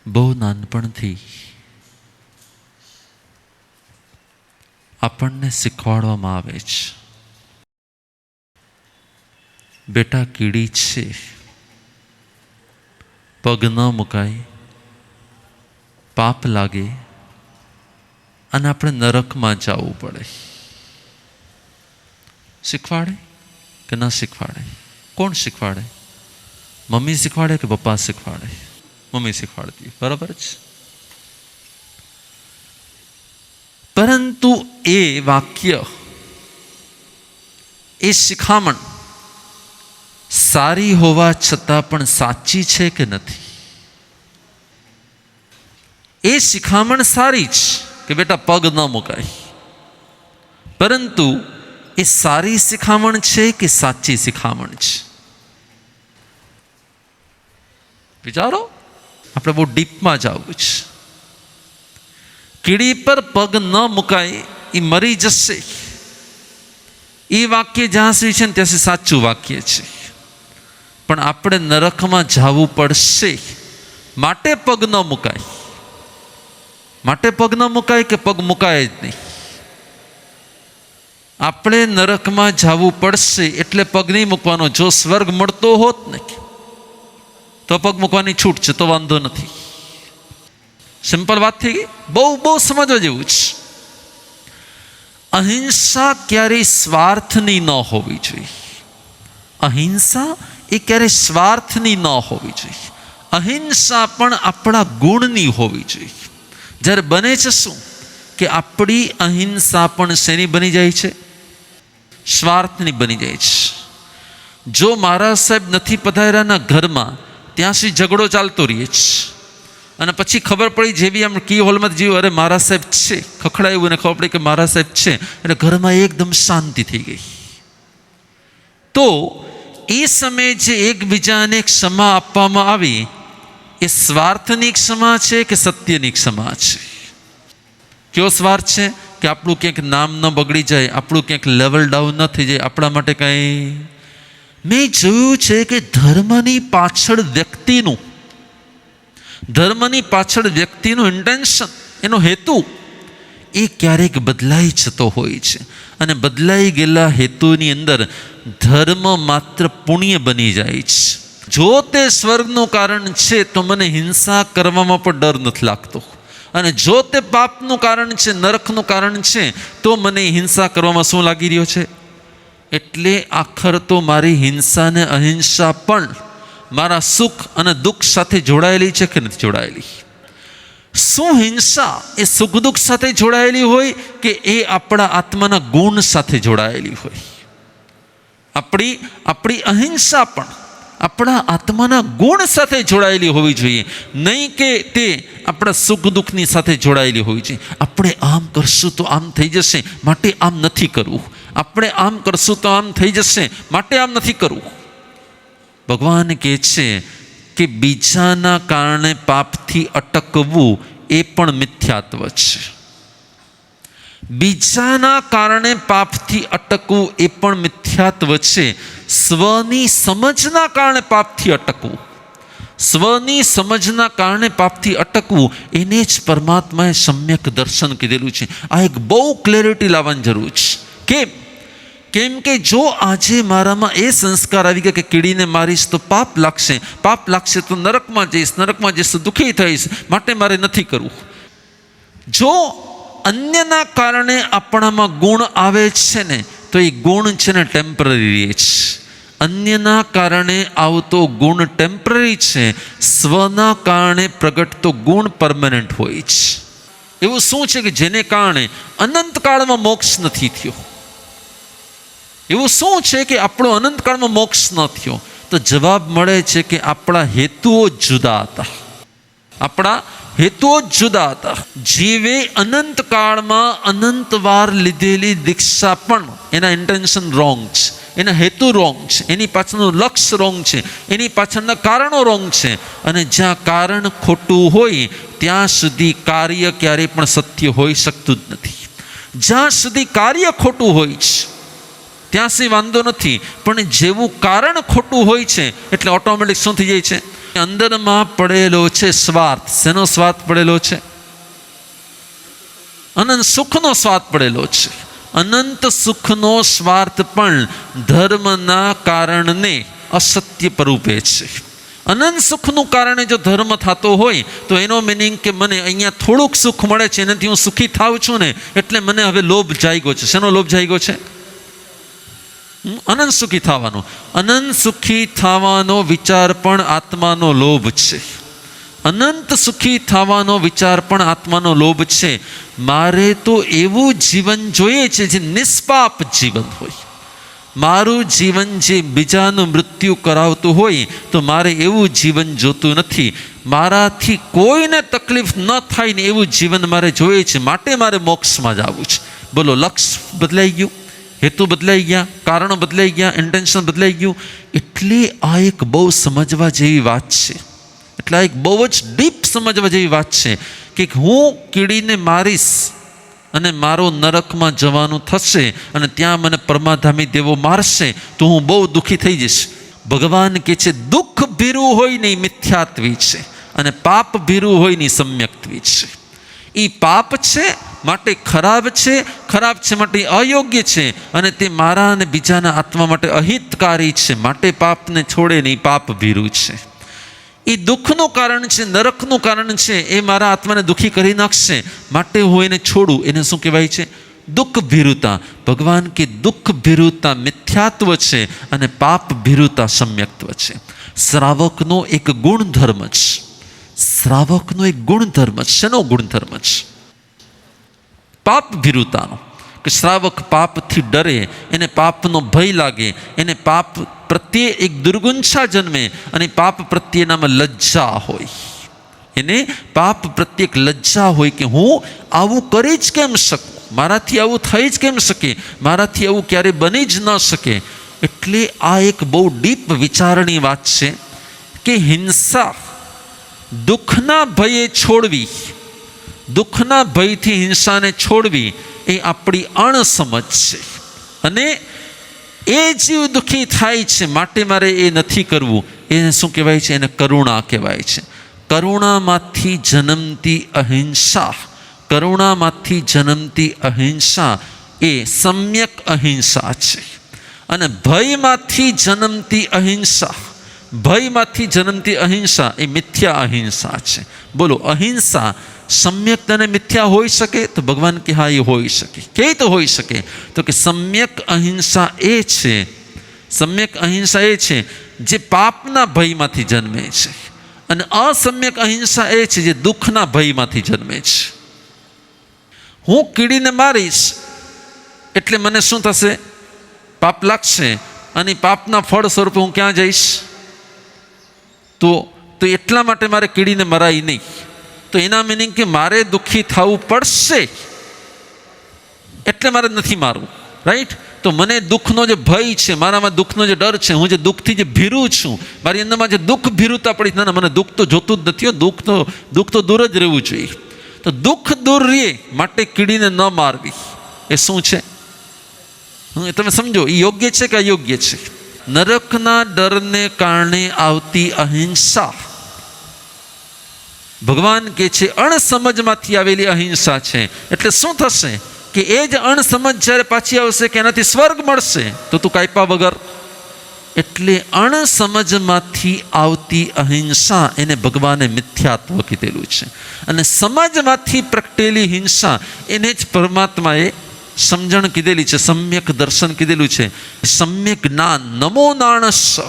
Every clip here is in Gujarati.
બહુ નાનપણથી આપણને શીખવાડવામાં આવે છે, બેટા કીડી છે, પગ ન મુકાય, પાપ લાગે અને આપણે નરકમાં જવું પડે. શીખવાડે કે ના શીખવાડે? કોણ શીખવાડે? મમ્મી શીખવાડે કે પપ્પા શીખવાડે? મમ્મી શીખવાડતી, બરાબર છે. પરંતુ એ વાક્ય, એ શિખામણ સારી હોવા છતાં પણ સાચી છે કે નથી? એ શિખામણ સારી છે કે બેટા પગ ન મુકાય, પરંતુ એ સારી શિખામણ છે કે સાચી શિખામણ છે? વિચારો, આપણે બહુ ડીપમાં જવું છે. કીડી પર પગ ન મુકાય, એ મરી જશે, એ વાક્ય જ્યાં સુધી છે ને ત્યાં સુધી સાચું વાક્ય છે. પણ આપણે નરકમાં જવું પડશે, માટે પગ ન મુકાય. માટે પગ ન મુકાય કે પગ મુકાય જ નહીં. આપણે નરકમાં જવું પડશે એટલે પગ નહીં મૂકવાનો. જો સ્વર્ગ મળતો હોત ને તો પગ મૂકવાની છૂટ છે, તો વાંધો નથી. સિમ્પલ વાત થઈ ગઈ. બહુ સમજવા જેવું છે. અહિંસા ક્યારેય સ્વાર્થની ન હોવી જોઈએ. અહિંસા એ ક્યારેય સ્વાર્થની ન હોવી જોઈએ. અહિંસા પણ આપણા ગુણની હોવી જોઈએ. જ્યારે બને છે શું કે આપણી અહિંસા પણ શેની બની જાય છે? સ્વાર્થની બની જાય છે. જો મારા સાહેબ નથી પધાર્યાના ઘરમાં, ત્યાં સુધી ઝઘડો ચાલતો રહે છે, અને પછી ખબર પડી જેવી આમ કી હોલમાં જીવ, અરે મારા સાહેબ છે, ખખડાયું અને ખબર પડી કે મારા સાહેબ છે, એટલે ઘરમાં એકદમ શાંતિ થઈ ગઈ. તો એ સમયે જે એકબીજાને ક્ષમા આપવામાં આવી, એ સ્વાર્થની ક્ષમા છે કે સત્યની ક્ષમા છે? કયો સ્વાર્થ છે? કે આપણું ક્યાંક નામ ન બગડી જાય, આપણું ક્યાંક લેવલ ડાઉન ન થઈ જાય, આપણા માટે કંઈ. મેં જોયું છે કે ધર્મની પાછળ વ્યક્તિનું ઇન્ટેન્શન, એનો હેતુ, એ ક્યારેક બદલાઈ જતો હોય છે. અને બદલાઈ ગયેલા હેતુની અંદર ધર્મ માત્ર પુણ્ય બની જાય છે. જો તે સ્વર્ગનું કારણ છે તો મને હિંસા કરવામાં પણ ડર નથી લાગતો. અને જો તે પાપનું કારણ છે, નરકનું કારણ છે, તો મને હિંસા કરવામાં શું લાગી રહ્યો છે? એટલે આખર તો મારી હિંસા ને અહિંસા પણ મારા સુખ અને દુઃખ સાથે જોડાયેલી છે કે નથી જોડાયેલી? શું હિંસા એ સુખ દુઃખ સાથે જોડાયેલી હોય કે એ આપણા આત્માના ગુણ સાથે જોડાયેલી હોય? આપણી અહિંસા પણ આપણા આત્માના ગુણ સાથે જોડાયેલી હોવી જોઈએ, નહીં કે તે આપણા સુખ દુઃખની સાથે જોડાયેલી હોવી જોઈએ. આપણે આમ કરશું તો આમ થઈ જશે, માટે આમ નથી કરવું. આપણે આમ કરશું તો આમ થઈ જશે, માટે આમ નથી કરવું. ભગવાન કહે છે કે બીજાના કારણે પાપથી અટકવું એ પણ મિથ્યાત્વ છે. બીજાના કારણે પાપથી અટકવું એ પણ મિથ્યાત્વ છે. સ્વની સમજના કારણે પાપથી અટકવું, સ્વની સમજના કારણે પાપથી અટકવું, એને જ પરમાત્માએ સમ્યક દર્શન કીધેલું છે. આ એક બહુ ક્લેરિટી લાવવાની જરૂર છે. કેમ કે જો આજે મારામાં એ સંસ્કાર આવી ગયા કે કીડીને મારીશ તો પાપ લાગશે તો નરકમાં જઈશ તો દુઃખી થઈશ, માટે મારે નથી કરવું. જો અન્યના કારણે આપણામાં ગુણ આવે છે ને, તો એ ગુણ છે ને ટેમ્પરરી છે. અન્યના કારણે આવતો ગુણ ટેમ્પરરી છે, સ્વના કારણે પ્રગટતો ગુણ પરમેનન્ટ હોય છે. એવું શું છે કે જેને કારણે અનંતકાળમાં મોક્ષ નથી થયો? એવું શું છે કે આપણો અનંતકાળમાં મોક્ષ ન થયો? તો જવાબ મળે છે કે આપણા હેતુઓ જુદા હતા. આપણા હેતુઓ જ જુદા હતા. જીવે અનંત કાળમાં અનંત વાર લીધેલી દીક્ષા પણ એના ઇન્ટેન્શન રોંગ છે, એના હેતુ રોંગ છે, એની પાછળનું લક્ષ્ય રોંગ છે, એની પાછળના કારણો રોંગ છે. અને જ્યાં કારણ ખોટું હોય ત્યાં સુધી કાર્ય ક્યારેય પણ સત્ય હોઈ શકતું જ નથી. જ્યાં સુધી કાર્ય ખોટું હોય છે ત્યાં સુધી વાંધો નથી, પણ જેવું કારણ ખોટું હોય છે એટલે ઓટોમેટિક શું થઈ જાય છે? અંદરમાં પડેલો છે સ્વાર્થ. શેનો સ્વાર્થ પડેલો છે? અનંત સુખનો સ્વાર્થ પડેલો છે. અનંત સુખનો સ્વાર્થ પણ ધર્મના કારણને અસત્ય સ્વરૂપે છે. અનંત સુખનું કારણે જો ધર્મ થતો હોય તો એનો મિનિંગ કે મને અહીંયા થોડુંક સુખ મળે છે એનાથી હું સુખી થાઉં છું ને એટલે મને હવે લોભ જાગ્યો છે. શેનો લોભ જાગ્યો છે? અનંત સુખી થવાનો. અનંત સુખી થવાનો વિચાર પણ આત્માનો લોભ છે. અનંત સુખી થવાનો વિચાર પણ આત્માનો લોભ છે. મારે તો એવું જીવન જોઈએ છે જે નિષ્પાપ જીવન હોય. મારું જીવન જે બીજાનું મૃત્યુ કરાવતું હોય તો મારે એવું જીવન જોતું નથી. મારાથી કોઈને તકલીફ ન થાય ને એવું જીવન મારે જોઈએ છે. માટે મારે મોક્ષમાં જવું છે. બોલો, લક્ષ્ય બદલાઈ ગયું, હેતુ બદલાઈ ગયા, કારણો બદલાઈ ગયા, ઇન્ટેન્શન બદલાઈ ગયું. એટલે આ એક બહુ સમજવા જેવી વાત છે. એટલે આ એક બહુ જ ડીપ સમજવા જેવી વાત છે કે હું કીડીને મારીશ અને મારો નરકમાં જવાનું થશે અને ત્યાં મને પરમાધામી દેવો મારશે તો હું બહુ દુઃખી થઈ જઈશ. ભગવાન કહે છે દુઃખ ભીરું હોય ને મિથ્યાત્વી છે અને પાપ ભીરું હોય ને સમ્યક્ત્વી છે. એ પાપ છે માટે ખરાબ છે, ખરાબ છે માટે અયોગ્ય છે, અને તે મારા અને બીજાના આત્મા માટે અહિતકારી છે. માટે પાપને છોડે નહીં, પાપ ભીરું છે. એ દુઃખનું કારણ છે, નરકનું કારણ છે, એ મારા આત્માને દુઃખી કરી નાખશે. માટે હું એને છોડું. એને શું કહેવાય છે? દુઃખ ભીરુતા. ભગવાન કે દુઃખ ભીરુતા મિથ્યાત્વ છે અને પાપ ભીરુતા સમ્યક્ત્વ છે. શ્રાવકનો એક ગુણધર્મ છે. શ્રાવકનો એક ગુણધર્મ છે. શેનો ગુણધર્મ છે? પાપ ભીરુતાનો. કે શ્રાવક પાપથી ડરે, એને પાપનો ભય લાગે, એને પાપ પ્રત્યે એક દુર્ગુંછા જન્મે અને પાપ પ્રત્યેનામાં લજ્જા હોય. એને પાપ પ્રત્યે એક લજ્જા હોય કે હું આવું કરી જ કેમ શકું, મારાથી આવું થઈ જ કેમ શકે, મારાથી આવું ક્યારે બની જ ન શકે. એટલે આ એક બહુ ડીપ વિચારની વાત છે કે હિંસા દુઃખના ભયે છોડવી, દુઃખના ભયથી હિંસાને છોડવી એ આપણી અણસમજ છે. અને એ જીવ દુઃખી થાય છે માટે મારે એ નથી કરવું. એને શું કહેવાય છે? એને કરુણા કહેવાય છે. કરુણામાંથી જન્મતી અહિંસા, કરુણામાંથી જન્મતી અહિંસા એ સમ્યક અહિંસા છે. અને ભયમાંથી જન્મતી અહિંસા, ભયમાંથી જન્મતી અહિંસા એ મિથ્યા અહિંસા છે. બોલો, અહિંસા સમ્યક અને મિથ્યા હોઈ શકે? તો ભગવાન કે હા, એ હોઈ શકે. કે તો હોઈ શકે? તો કે સમ્યક અહિંસા એ છે, સમ્યક અહિંસા એ છે જે પાપના ભયમાંથી જન્મે છે, અને અસમ્યક અહિંસા એ છે જે દુઃખના ભયમાંથી જન્મે છે. હું કીડીને મારીશ એટલે મને શું થશે? પાપ લાગશે, અને પાપના ફળ સ્વરૂપે હું ક્યાં જઈશ? તો એટલા માટે મારે કીડીને મરાય નહીં. તો એના મિનિંગ કે મારે દુઃખી થવું પડશે એટલે મારે નથી મારવું. રાઈટ? તો મને દુઃખનો જે ભય છે, મારામાં દુઃખનો જે ડર છે, હું જે દુઃખથી જે ભીરું છું, મારી અંદરમાં જે દુઃખ ભીરુતા પડી, ના મને દુઃખ તો જોતું જ નથી. દુઃખ તો દૂર જ રહેવું જોઈએ. તો દુઃખ દૂર રહે માટે કીડીને ન મારવી એ શું છે? તમે સમજો, એ યોગ્ય છે કે અયોગ્ય છે? નરકના ડરને કારણે આવતી અહિંસા ભગવાન કહે છે અણસમજમાંથી આવેલી અહિંસા છે. એટલે શું થશે કે એ જ અણસમજ જ્યારે પાછી આવશે કે એનાથી સ્વર્ગ મળશે તો તું કાપ્યા વગર. એટલે અણસમજમાંથી આવતી અહિંસા એને ભગવાને મિથ્યાત્વ કીધેલું છે. અને સમજમાંથી પ્રગટેલી હિંસા એને જ પરમાત્માએ સમજણ કીધેલી છે, સમ્યક દર્શન કીધેલું છે. સમ્યક જ્ઞાન, નમો નાણસ.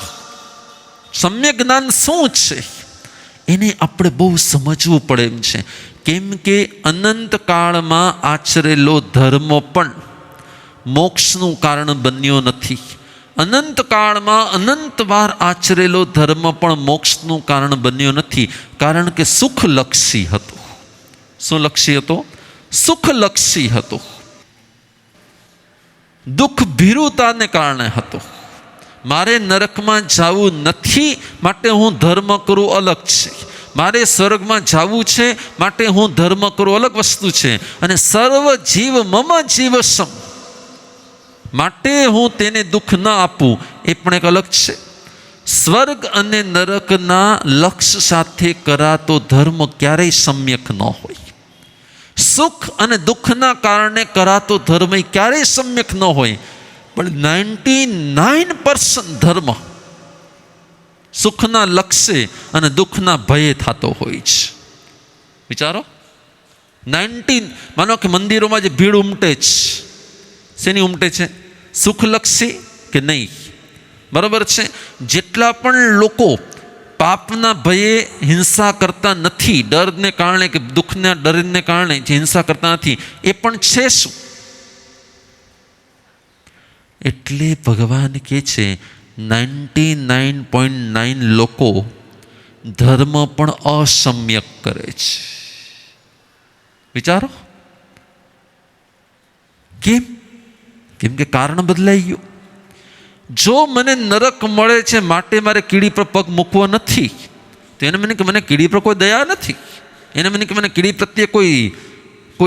સમ્યક જ્ઞાન શું છે એને આપણે બહુ સમજવું પડે એમ છે. કેમ કે અનંત કાળમાં આચરેલો ધર્મ પણ મોક્ષનું કારણ બન્યો નથી. અનંતકાળમાં અનંત વાર આચરેલો ધર્મ પણ મોક્ષનું કારણ બન્યો નથી, કારણ કે સુખલક્ષી હતો. શું લક્ષી હતો? સુખલક્ષી હતો. દુઃખ ભીરુતાને કારણે હતો. મારે નરકમાં જવું નથી માટે હું ધર્મ કરું અલગ છે, મારે સ્વર્ગમાં જવું છે માટે હું ધર્મ કરું અલગ વસ્તુ છે, અને સર્વ જીવ મમ જીવ સમ માટે હું તેને દુઃખ ન આપું એ પણ એક અલગ છે. સ્વર્ગ અને નરકના લક્ષ્ય સાથે કરાતો ધર્મ ક્યારેય સમ્યક ન હોય. સુખ અને દુઃખના કારણે કરાતો ધર્મ ક્યારેય સમ્યક ન હોય. પણ 99% ધર્મ સુખના લક્ષ્ય અને દુઃખના ભયે થતો હોય છે. વિચારો, 19 માનો કે મંદિરોમાં જે ભીડ ઉમટે છે, શેની ઉમટે છે? સુખલક્ષી કે નહીં? બરાબર છે. જેટલા પણ લોકો પાપના ભયે હિંસા કરતા નથી, ડરને કારણે કે દુઃખના ડરને કારણે જે હિંસા કરતા નથી, એ પણ છે શું? એટલે ભગવાન કહે છે 99.9 લોકો ધર્મ પણ અસમ્યક કરે છે. વિચારો, કેમ? કેમ કે કારણ બદલાઈ ગયું. જો મને નરક મળે છે માટે મારે કીડી પર પગ મૂકવો નથી, તો એને મને કે મને કીડી પર કોઈ દયા નથી, એને મને કે મને કીડી પ્રત્યે કોઈ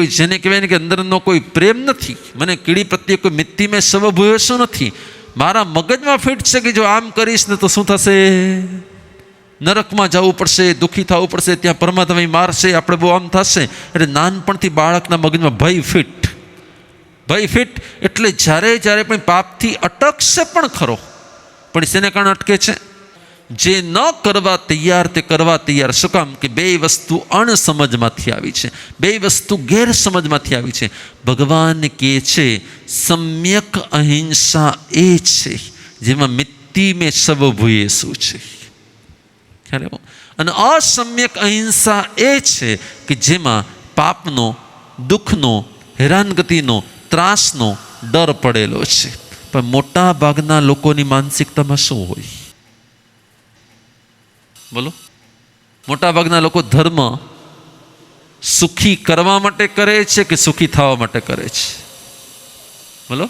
જેને કહેવાય ને કે અંદરનો કોઈ પ્રેમ નથી, મને કીડી પ્રત્યે કોઈ મિત્તિ મેં સ્વભૂયસો નથી. મારા મગજમાં ફિટ છે કે જો આમ કરીશ ને તો શું થશે? નરકમાં જવું પડશે, દુઃખી થવું પડશે, ત્યાં પરમાત્મા મારશે, આપણે બહુ આમ થશે. એટલે નાનપણથી બાળકના મગજમાં ભય ફિટ. એટલે જ્યારે પણ પાપથી અટકશે પણ ખરો, પણ શેને કારણે અટકે છે? જે ન કરવા તૈયાર તે કરવા તૈયાર. શું કામ? કે બે વસ્તુ અણસમજમાંથી આવી છે, બે વસ્તુ ગેરસમજમાંથી આવી છે. ભગવાન કહે છે સમ્યક અહિંસા એ છે જેમાં મિત્તિ મેં સબ ભૂએ શું છે. અને અસમ્યક અહિંસા એ છે કે જેમાં પાપનો, દુઃખનો, હેરાનગતિનો, ત્રાસનો ડર પડેલો છે. પણ મોટા ભાગના લોકોની માનસિકતામાં શું હોય? બોલો. મોટા ભાગના લોકો ધર્મ સુખી કરવા માટે કરે છે કે સુખી થવા માટે કરે છે? બોલો.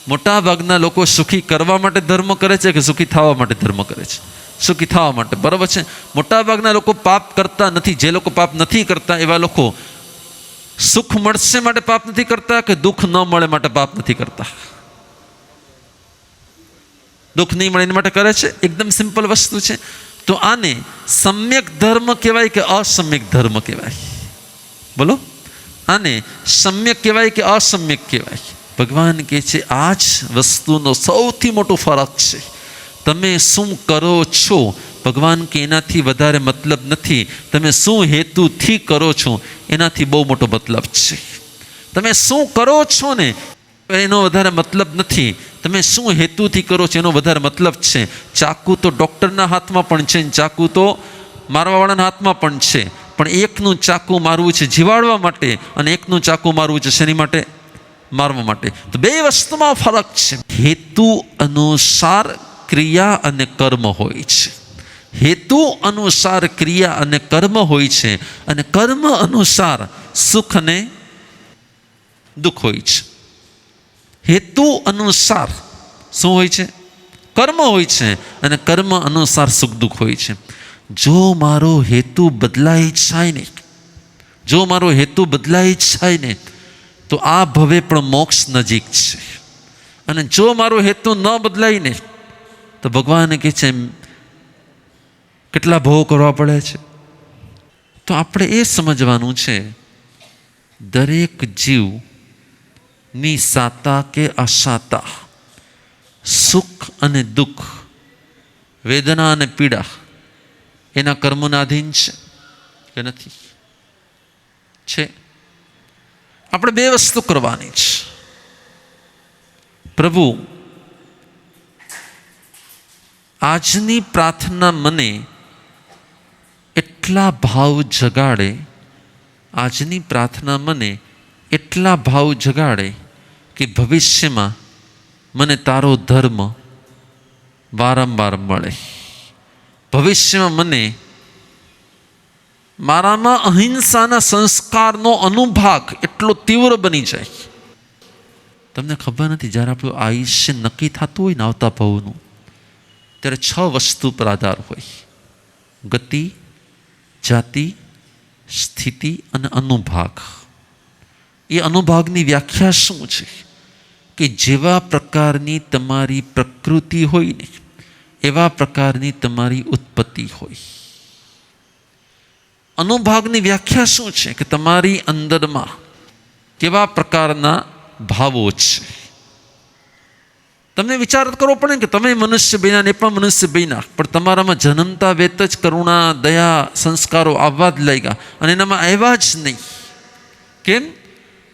મોટા ભાગના લોકો સુખી કરવા માટે ધર્મ કરે છે કે સુખી થવા માટે ધર્મ કરે છે? સુખી થવા માટે. બરાબર છે. મોટા ભાગના લોકો પાપ કરતા નથી. જે લોકો પાપ નથી કરતા એવા લોકો સુખ મળશે માટે પાપ નથી કરતા કે દુઃખ ન મળે માટે પાપ નથી કરતા? દુઃખ નહીં મળે એના માટે કરે છે. એકદમ સિમ્પલ વસ્તુ છે. તો આને સમ્યક ધર્મ કહેવાય કે અસમ્યક ધર્મ કહેવાય? બોલો. આને સમ્યક કહેવાય કે અસમ્યક કહેવાય? ભગવાન કહે છે આ જ વસ્તુનો સૌથી મોટો ફરક છે. તમે શું કરો છો ભગવાન કે એનાથી વધારે મતલબ નથી. તમે શું હેતુથી કરો છો એનાથી બહુ મોટો મતલબ છે. તમે શું કરો છો ને એનો વધારે મતલબ નથી, તમે શું હેતુથી કરો છો એનો વધારે મતલબ છે. ચાકુ તો ડૉક્ટરના હાથમાં પણ છે, ચાકુ તો મારવાવાળાના હાથમાં પણ છે. પણ એકનું ચાકુ મારવું છે જીવાડવા માટે, અને એકનું ચાકુ મારવું છે શેની માટે? મારવા માટે. તો બે વસ્તુમાં ફરક છે. હેતુ અનુસાર ક્રિયા અને કર્મ હોય છે. હેતુ અનુસાર ક્રિયા અને કર્મ હોય છે, અને કર્મ અનુસાર સુખ અને દુઃખ હોય છે. હેતુ અનુસાર શું હોય છે? કર્મ હોય છે, અને કર્મ અનુસાર સુખ દુઃખ હોય છે. જો મારો હેતુ બદલાઈ જાય ને, જો મારો હેતુ બદલાઈ જાય ને તો આ ભવે પણ મોક્ષ નજીક છે. અને જો મારો હેતુ ન બદલાય ને તો ભગવાન કહે છે કેટલા ભોગ કરવા પડે છે. તો આપણે એ સમજવાનું છે દરેક જીવની સાતા કે અસાતા, સુખ અને દુઃખ, વેદના અને પીડા એના કર્મોના આધીન છે કે નથી? છે. આપણે બે વસ્તુ કરવાની છે. પ્રભુ આજની પ્રાર્થના મને એટલા ભાવ જગાડે, આજની પ્રાર્થના મને એટલા ભાવ જગાડે કે ભવિષ્યમાં મને તારો ધર્મ વારંવાર મળે. ભવિષ્યમાં મને મારામાં અહિંસાના સંસ્કારનો અનુભાગ એટલો તીવ્ર બની જાય. તમને ખબર નથી, જ્યારે આપણું આયુષ્ય નક્કી થતું હોય ને આવતા ભવનું, ત્યારે 6 વસ્તુ પર આધાર હોય: ગતિ, જાતિ, સ્થિતિ અને અનુભાગ. એ અનુભાગની વ્યાખ્યા શું છે? કે જેવા પ્રકારની તમારી પ્રકૃતિ હોય ને એવા પ્રકારની તમારી ઉત્પત્તિ હોય. અનુભાગની વ્યાખ્યા શું છે? કે તમારી અંદરમાં કેવા પ્રકારના ભાવો છે. તમને વિચાર કરવો પડે કે તમે મનુષ્ય બન્યા ને પણ મનુષ્ય બન્યા, પણ તમારામાં જન્મતા વેત જ કરુણા, દયા, સંસ્કારો આવવા જ લાગ્યા અને એનામાં આવ્યા જ નહીં. કેમ?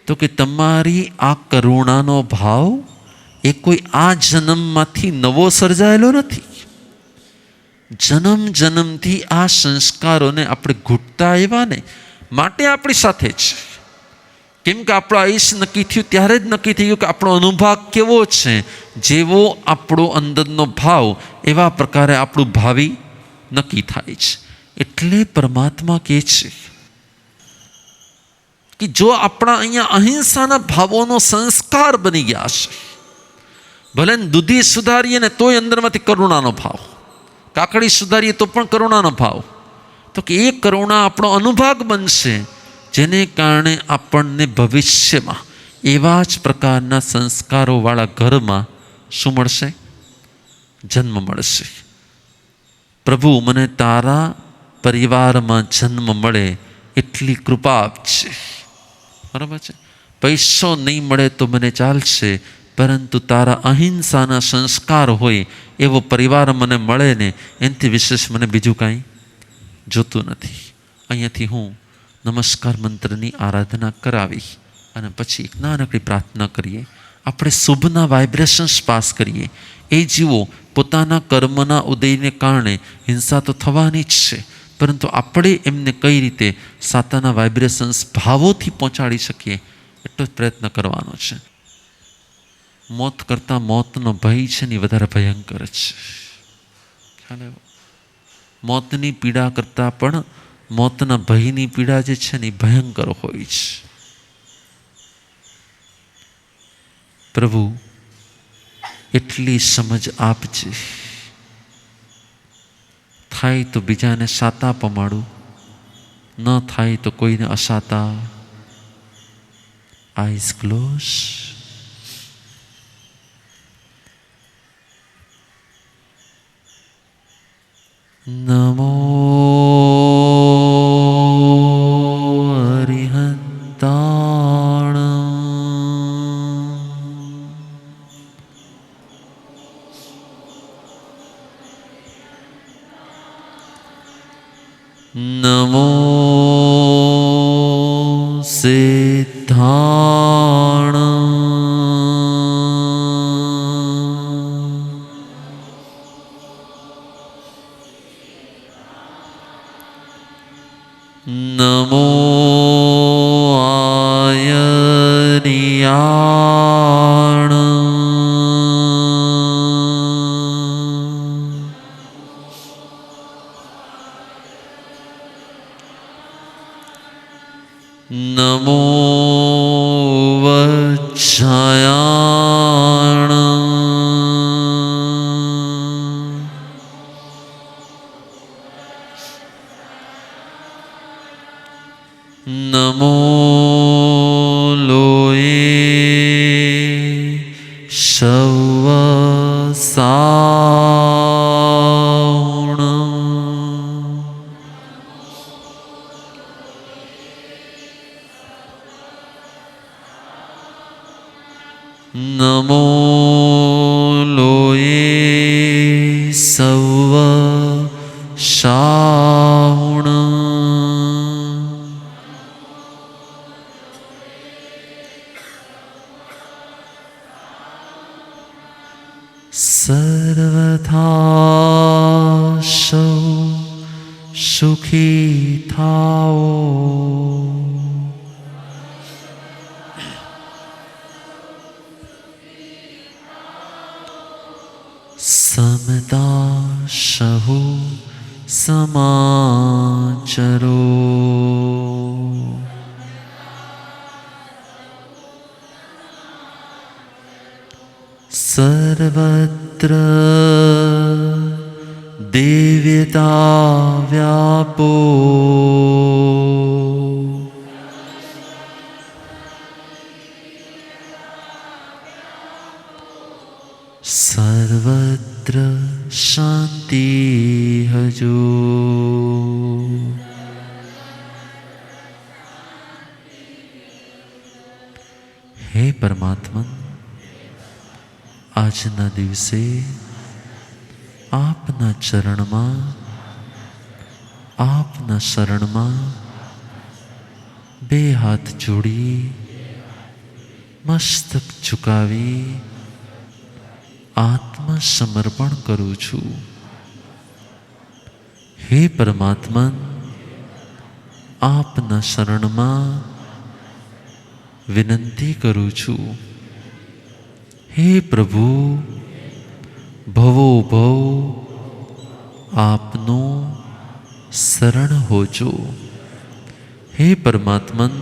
તો કે તમારી આ કરુણાનો ભાવ એ કોઈ આ જન્મમાંથી નવો સર્જાયેલો નથી. જન્મ જન્મથી આ સંસ્કારોને આપણે ઘૂંટતા આવ્યા ને માટે આપણી સાથે છે. કેમ કે આપણો આયુષ્ય નક્કી થયું ત્યારે જ નક્કી થયું કે આપણો અનુભાગ કેવો છે. જેવો આપણો અંદરનો ભાવ એવા પ્રકારે આપણું ભાવિ નક્કી થાય છે. એટલે પરમાત્મા કહે છે કે જો આપણા અહીંયા અહિંસાના ભાવોનો સંસ્કાર બની ગયા છે, ભલે દૂધી સુધારીએ ને તોય અંદરમાંથી કરુણાનો ભાવ, કાકડી સુધારીએ તો પણ કરુણાનો ભાવ, તો કે એ કરુણા આપણો અનુભાગ બનશે, જેને કારણે આપણને ભવિષ્યમાં એવા જ પ્રકારના સંસ્કારોવાળા ઘરમાં શું મળશે? જન્મ મળશે. પ્રભુ, મને તારા પરિવારમાં જન્મ મળે એટલી કૃપા આપશે. બરાબર છે? પૈસો નહીં મળે તો મને ચાલશે, પરંતુ તારા અહિંસાના સંસ્કાર હોય એવો પરિવાર મને મળે ને એનાથી વિશેષ મને બીજું કાંઈ જોતું નથી. અહીંયાથી હું નમસ્કાર મંત્રની આરાધના કરાવી અને પછી એક નાનકડી પ્રાર્થના કરીએ. આપણે શુભના વાઇબ્રેશન્સ પાસ કરીએ. એ જીવો પોતાના કર્મના ઉદયને કારણે હિંસા તો થવાની જ છે, પરંતુ આપણે એમને કઈ રીતે સાતાના વાઇબ્રેશન્સ ભાવોથી પહોંચાડી શકીએ એટલો જ પ્રયત્ન કરવાનો છે. મોત કરતાં મોતનો ભય છે ને વધારે ભયંકર છે. ખ્યાલ આવ્યો? મોતની પીડા કરતાં પણ મોતના ભયની પીડા જે છે ને એ ભયંકર હોય છે. પ્રભુ, એટલી સમજ આપજે, થાય તો બીજાને સાતા પમાડું, ન થાય તો કોઈને અસાતા. Eyes close. નમો અરિહંતાણ. નમો સિદ્ધાણ. નમો આયનિયાણ. નમો વજ્જાયાણ. નમો લોયે શવસાણ. નમો લોયે સવ શાણ. સર્વથા સૌ સુખી થાઓ. સમતા સહુ સમાચરો. સર્વત્ર દિવ્યતા વ્યાપો. સર્વત્ર શાંતિ હજો. હે પરમાત્મા, આજના દિવસે આપના ચરણમાં, આપના શરણમાં બે હાથ જોડી મસ્તક ઝુકાવી આત્મસમર્પણ કરું છું. હે પરમાત્મા, આપના શરણમાં વિનંતી કરું છું. હે પ્રભુ, ભવો ભવ આપનું શરણ હોજો. હે પરમાત્મા,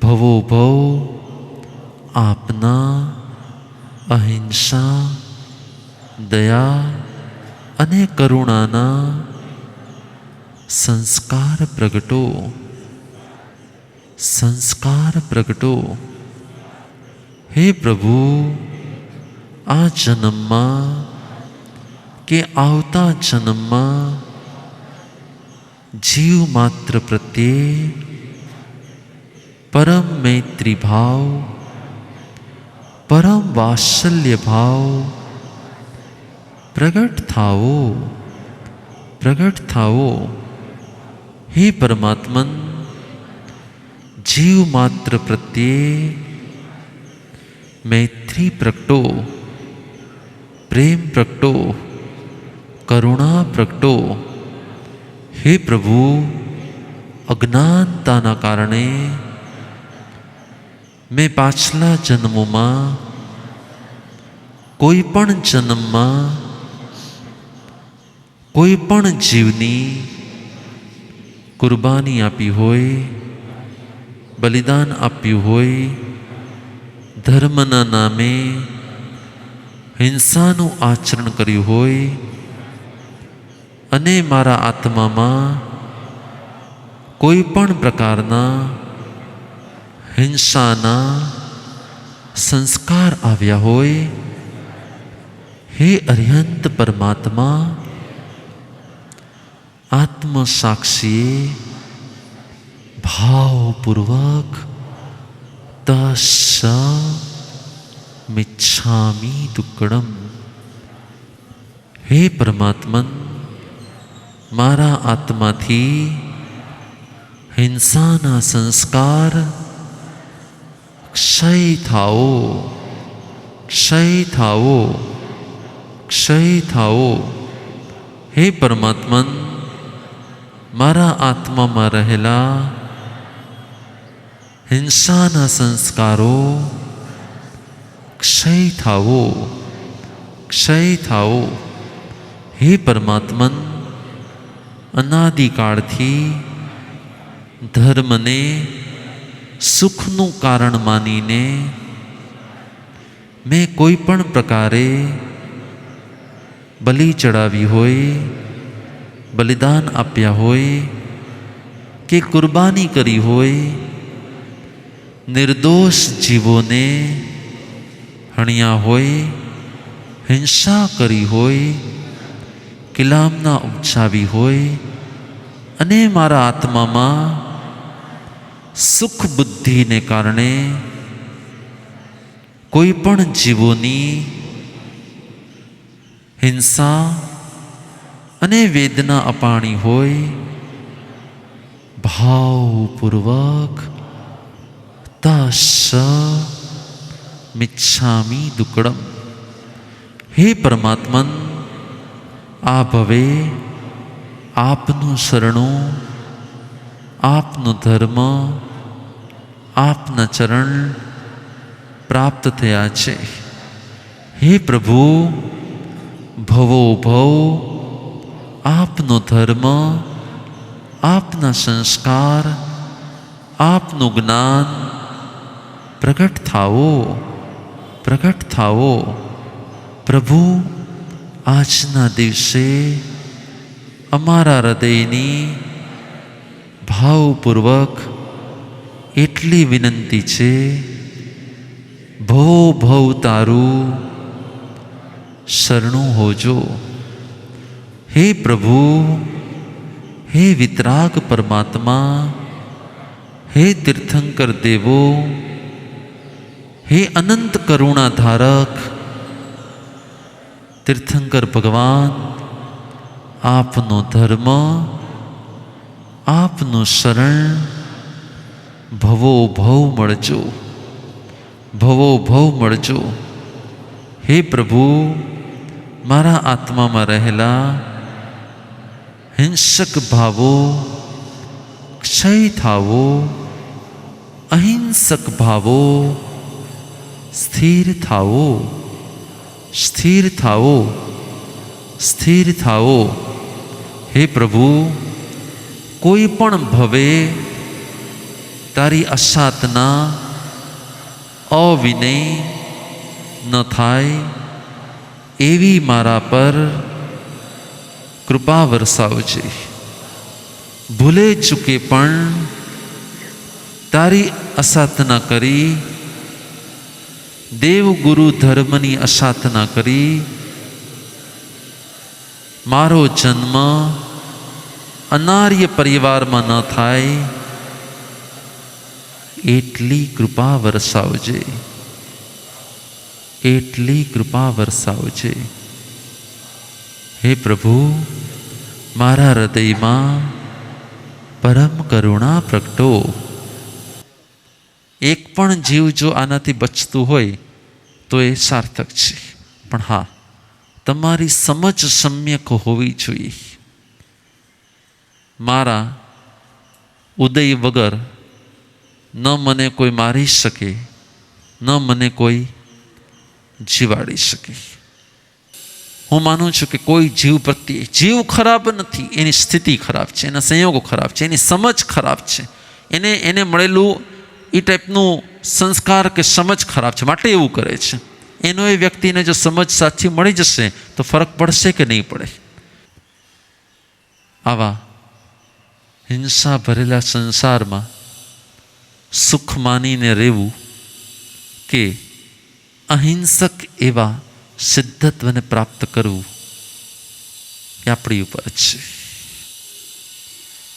ભવો ભવ આપના અહિંસા, દયા અને કરુણાના સંસ્કાર પ્રગટો, સંસ્કાર પ્રગટો. હે પ્રભુ, આ જન્મમાં કે આવતા જન્મમાં જીવ માત્ર પ્રત્યે પરમ મૈત્રી ભાવ, પરમ વાત્સલ્ય ભાવ પ્રગટ થાઓ, પ્રગટ થાઓ. હે પરમાત્મન, જીવ માત્ર પ્રત્યે મૈત્રી પ્રગટો, પ્રેમ પ્રગટો, કરુણા પ્રગટો. હે પ્રભુ, અજ્ઞાનતાના કારણે મેં પાછલા જન્મોમાં, કોઈ પણ જન્મમાં કોઈ પણ જીવની કુરબાની આપી હોય, બલિદાન આપ્યું હોય, ધર્મના નામે હિંસાનું આચરણ કર્યું હોય અને મારા આત્મામાં કોઈ પણ પ્રકારના હિંસાના સંસ્કાર આવ્યા હોય, હે અર્યંત પરમાત્મા, આત્મસાક્ષીએ ભાવપૂર્વક તસ મિચ્છામિ દુક્કડમ. હે પરમાત્મન, મારા આત્માથી હિંસાના સંસ્કાર ક્ષય થાઓ, ક્ષય થાઓ, ક્ષય થાઓ. હે પરમાત્મન, મારા આત્મામાં રહેલા હિંસાના સંસ્કારો ક્ષય થાઓ, ક્ષય થાઓ. હે પરમાત્મન, અનાદિકાળથી ધર્મને સુખનું કારણ માનીને મેં કોઈ પણ પ્રકારે બલિ ચડાવી હોય, બલિદાન આપ્યા હોય કે કુરબાની કરી હોય, નિર્દોષ જીવોને હણ્યા હોય, હિંસા કરી હોય, કિલામના ઉપજાવી હોય અને મારા આત્મામાં સુખ બુદ્ધિને કારણે કોઈ પણ જીવોની હિંસા અને વેદના અપાણી હોય, ભાવપૂર્વક તસ મિચ્છામિ દુક્કડમ. હે પરમાત્મન, આ ભવે આપનું શરણું, આપનો ધર્મ, આપના ચરણ પ્રાપ્ત થયા છે. હે પ્રભુ, ભવો ભવ આપનો ધર્મ, આપના સંસ્કાર, આપનું જ્ઞાન પ્રગટ થાવો, પ્રગટ થાવો. પ્રભુ, આજના દિવસે અમારા હૃદયની ભાવપૂર્વક એટલી વિનંતી છે, ભવો ભવ તારું શરણું હોજો. હે પ્રભુ, હે વિતરાગ પરમાત્મા, હે તીર્થંકર દેવો, હે અનંત કરુણા ધારક તીર્થંકર ભગવાન, આપનો ધર્મ, આપનું શરણ ભવો ભવ મળજો, ભવો ભવ મળજો. હે પ્રભુ, મારા આત્મામાં રહેલા હિંસક ભાવો ક્ષય થાવો, અહિંસક ભાવો સ્થિર થાવો, સ્થિર થાવો, સ્થિર થાવો. હે પ્રભુ, કોઈ પણ ભવે તારી અસાધના અવિનય ન થાય એવી મારા પર કૃપા વરસાવજે. ભૂલે ચૂકે પણ તારી અસાધના કરી, દેવ ગુરુ ધર્મની અસાધના કરી મારો જન્મ અનાર્ય પરિવારમાં ન થાય એટલી કૃપા વરસાવજે, એટલી કૃપા વરસાવજે. હે પ્રભુ, મારા હૃદયમાં પરમ કરુણા પ્રગટો. એક પણ જીવ જો આનાથી બચતું હોય તો એ સાર્થક છે. પણ હા, તમારી સમજ સમ્યક હોવી જોઈએ. મારા ઉદય વગર ન મને કોઈ મારી શકે, ન મને કોઈ જીવાડી શકે. હું માનું છું કે કોઈ જીવ પ્રત્યે, જીવ ખરાબ નથી, એની સ્થિતિ ખરાબ છે, એના સંયોગો ખરાબ છે, એની સમજ ખરાબ છે, એને મળેલું એ ટાઈપનું સંસ્કાર કે સમજ ખરાબ છે, માટે એવું કરે છે. એનો એ વ્યક્તિને જો સમજ સાચી મળી જશે તો ફરક પડશે કે નહીં પડે. આવા હિંસા ભરેલા સંસારમાં સુખ માનીને રહેવું કે અહિંસક એવા સિદ્ધત્વને પ્રાપ્ત કરવું એ આપણી ઉપર છે.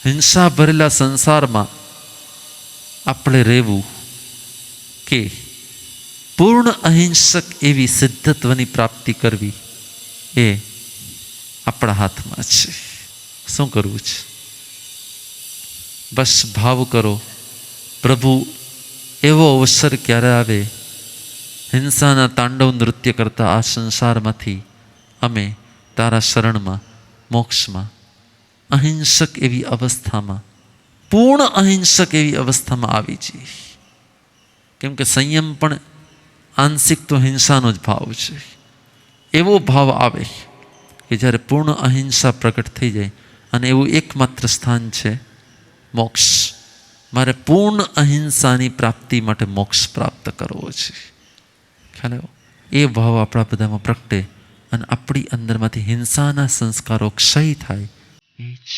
હિંસા ભરેલા સંસારમાં આપણે રહેવું કે પૂર્ણ અહિંસક એવી સિદ્ધત્વની પ્રાપ્તિ કરવી એ આપણા હાથમાં છે. શું કરવું છે? બસ ભાવ કરો, પ્રભુ એવો અવસર ક્યારે આવે, હિંસાના તાંડવ નૃત્ય કરતા આ સંસારમાંથી અમે તારા શરણમાં, મોક્ષમાં, અહિંસક એવી અવસ્થામાં, પૂર્ણ અહિંસક એવી અવસ્થામાં આવી જઈએ. કેમ કે સંયમ પણ આંશિક તો હિંસાનો જ ભાવ છે. એવો ભાવ આવે કે જ્યારે પૂર્ણ અહિંસા પ્રગટ થઈ જાય, અને એવું એકમાત્ર સ્થાન છે મોક્ષ. મારે પૂર્ણ અહિંસાની પ્રાપ્તિ માટે મોક્ષ પ્રાપ્ત કરવો છે. ખ્યાલ આવ્યો? એ ભાવ આપણા બધામાં પ્રગટે અને આપણી અંદરમાંથી હિંસાના સંસ્કારો ક્ષય થાય. એ જ